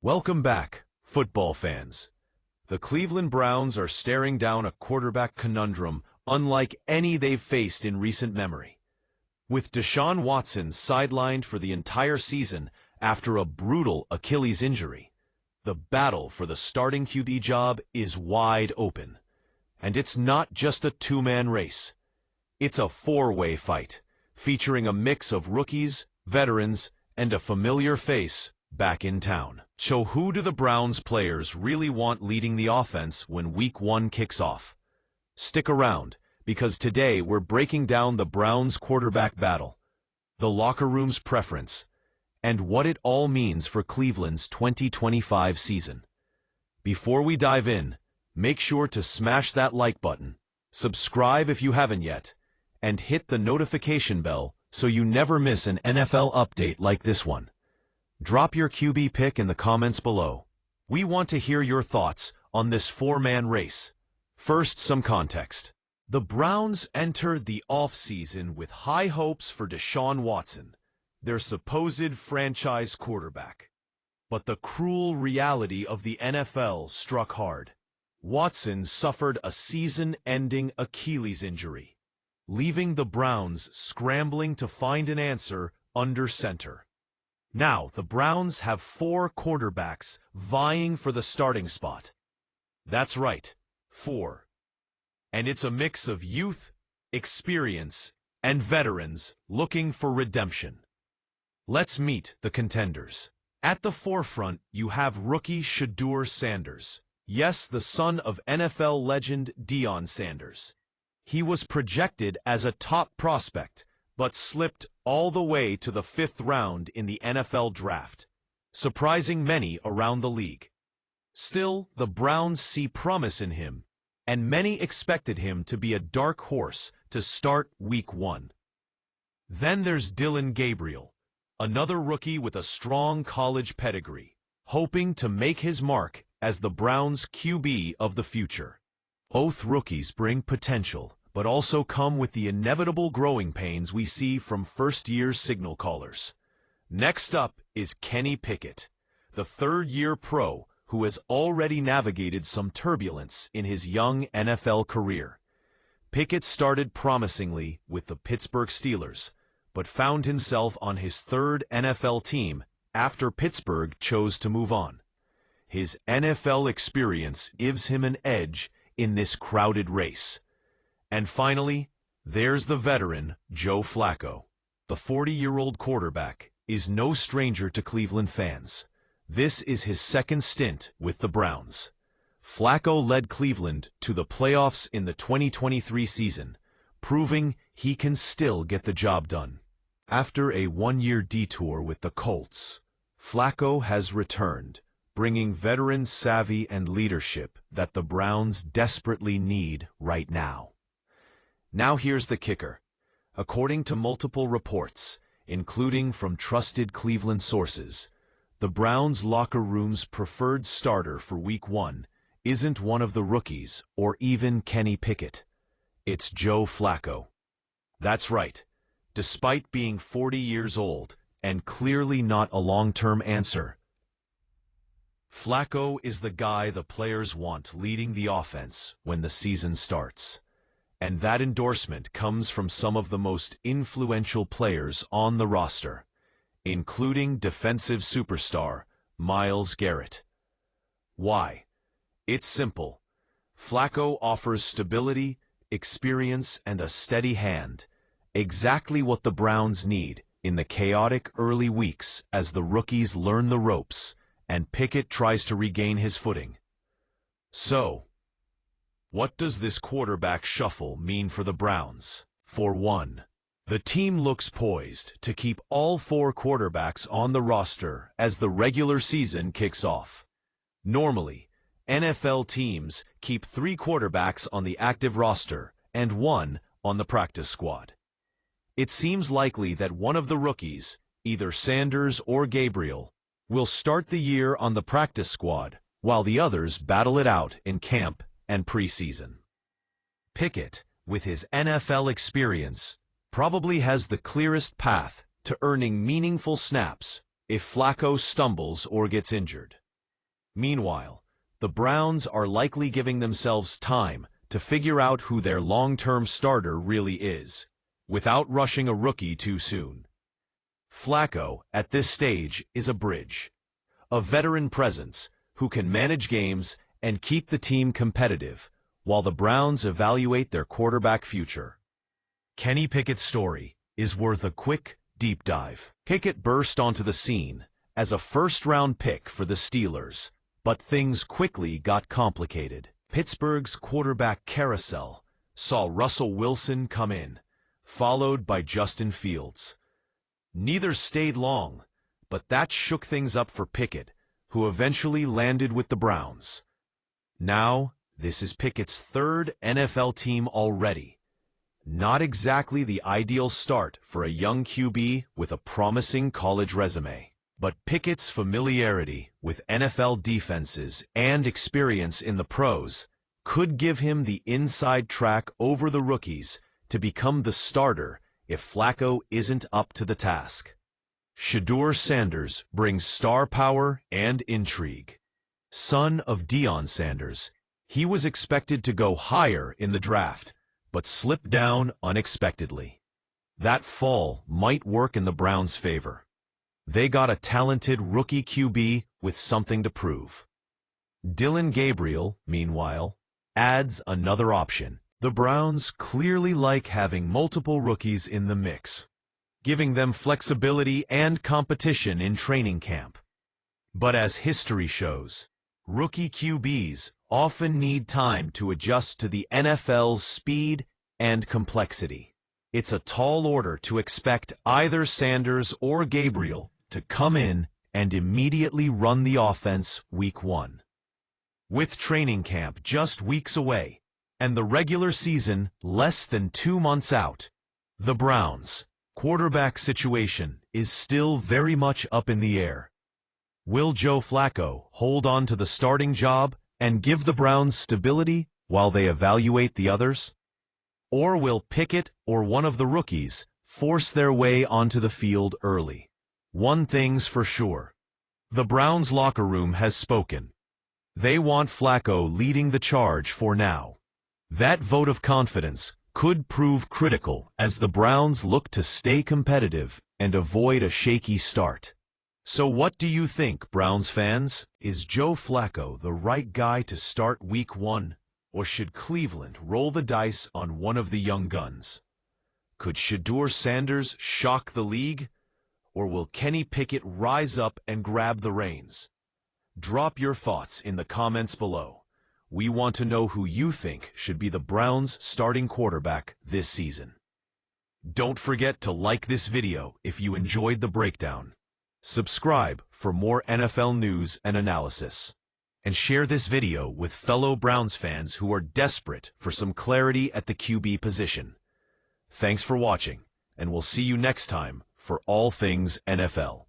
Welcome back, football fans. The Cleveland Browns are staring down a quarterback conundrum unlike any they've faced in recent memory. With Deshaun Watson sidelined for the entire season after a brutal Achilles injury, the battle for the starting QB job is wide open. And it's not just a two-man race. It's a four-way fight, featuring a mix of rookies, veterans, and a familiar face back in town. So who do the Browns players really want leading the offense when Week 1 kicks off? Stick around, because today we're breaking down the Browns quarterback battle, the locker room's preference, and what it all means for Cleveland's 2025 season. Before we dive in, make sure to smash that like button, subscribe if you haven't yet, and hit the notification bell so you never miss an NFL update like this one. Drop your QB pick in the comments below. We want to hear your thoughts on this four-man race. First, some context. The Browns entered the offseason with high hopes for Deshaun Watson, their supposed franchise quarterback. But the cruel reality of the NFL struck hard. Watson suffered a season-ending Achilles injury, leaving the Browns scrambling to find an answer under center. Now, the Browns have four quarterbacks vying for the starting spot. That's right, four. And it's a mix of youth, experience, and veterans looking for redemption. Let's meet the contenders. At the forefront, you have rookie Shedeur Sanders. Yes, the son of NFL legend Dillon Sanders. He was projected as a top prospect, but slipped all the way to the 5th round in the NFL draft, surprising many around the league. Still, the Browns see promise in him, and many expected him to be a dark horse to start Week 1. Then there's Dillon Gabriel, another rookie with a strong college pedigree, hoping to make his mark as the Browns' QB of the future. Both rookies bring potential, but also come with the inevitable growing pains we see from first-year signal callers. Next up is Kenny Pickett, the third-year pro who has already navigated some turbulence in his young NFL career. Pickett started promisingly with the Pittsburgh Steelers, but found himself on his third NFL team after Pittsburgh chose to move on. His NFL experience gives him an edge in this crowded race. And finally, there's the veteran, Joe Flacco. The 40-year-old quarterback is no stranger to Cleveland fans. This is his second stint with the Browns. Flacco led Cleveland to the playoffs in the 2023 season, proving he can still get the job done. After a one-year detour with the Colts, Flacco has returned, bringing veteran savvy and leadership that the Browns desperately need right now. Now here's the kicker. According to multiple reports, including from trusted Cleveland sources, the Browns' locker room's preferred starter for Week 1 isn't one of the rookies or even Kenny Pickett. It's Joe Flacco. That's right. Despite being 40 years old and clearly not a long-term answer, Flacco is the guy the players want leading the offense when the season starts. And that endorsement comes from some of the most influential players on the roster, including defensive superstar Myles Garrett. Why? It's simple. Flacco offers stability, experience, and a steady hand, exactly what the Browns need in the chaotic early weeks as the rookies learn the ropes and Pickett tries to regain his footing. So, what does this quarterback shuffle mean for the Browns? For one, the team looks poised to keep all four quarterbacks on the roster as the regular season kicks off. Normally, NFL teams keep 3 quarterbacks on the active roster and 1 on the practice squad. It seems likely that one of the rookies, either Sanders or Gabriel, will start the year on the practice squad, while the others battle it out in camp and preseason. Pickett, with his NFL experience, probably has the clearest path to earning meaningful snaps if Flacco stumbles or gets injured. Meanwhile, the Browns are likely giving themselves time to figure out who their long-term starter really is, without rushing a rookie too soon. Flacco, at this stage, is a bridge, a veteran presence who can manage games and keep the team competitive while the Browns evaluate their quarterback future. Kenny Pickett's story is worth a quick, deep dive. Pickett burst onto the scene as a first-round pick for the Steelers, but things quickly got complicated. Pittsburgh's quarterback carousel saw Russell Wilson come in, followed by Justin Fields. Neither stayed long, but that shook things up for Pickett, who eventually landed with the Browns. Now, this is Pickett's third NFL team already. Not exactly the ideal start for a young QB with a promising college resume. But Pickett's familiarity with NFL defenses and experience in the pros could give him the inside track over the rookies to become the starter if Flacco isn't up to the task. Shedeur Sanders brings star power and intrigue. Son of Dillon Sanders, he was expected to go higher in the draft, but slipped down unexpectedly. That fall might work in the Browns' favor. They got a talented rookie QB with something to prove. Dillon Gabriel, meanwhile, adds another option. The Browns clearly like having multiple rookies in the mix, giving them flexibility and competition in training camp. But as history shows, rookie QBs often need time to adjust to the NFL's speed and complexity. It's a tall order to expect either Sanders or Gabriel to come in and immediately run the offense week one. With training camp just weeks away and the regular season less than 2 months out, the Browns' quarterback situation is still very much up in the air. Will Joe Flacco hold on to the starting job and give the Browns stability while they evaluate the others? Or will Pickett or one of the rookies force their way onto the field early? One thing's for sure. The Browns locker room has spoken. They want Flacco leading the charge for now. That vote of confidence could prove critical as the Browns look to stay competitive and avoid a shaky start. So what do you think, Browns fans? Is Joe Flacco the right guy to start week one, or should Cleveland roll the dice on one of the young guns? Could Shedeur Sanders shock the league? Or will Kenny Pickett rise up and grab the reins? Drop your thoughts in the comments below. We want to know who you think should be the Browns' starting quarterback this season. Don't forget to like this video if you enjoyed the breakdown. Subscribe for more NFL news and analysis. And share this video with fellow Browns fans who are desperate for some clarity at the QB position. Thanks for watching, and we'll see you next time for all things NFL.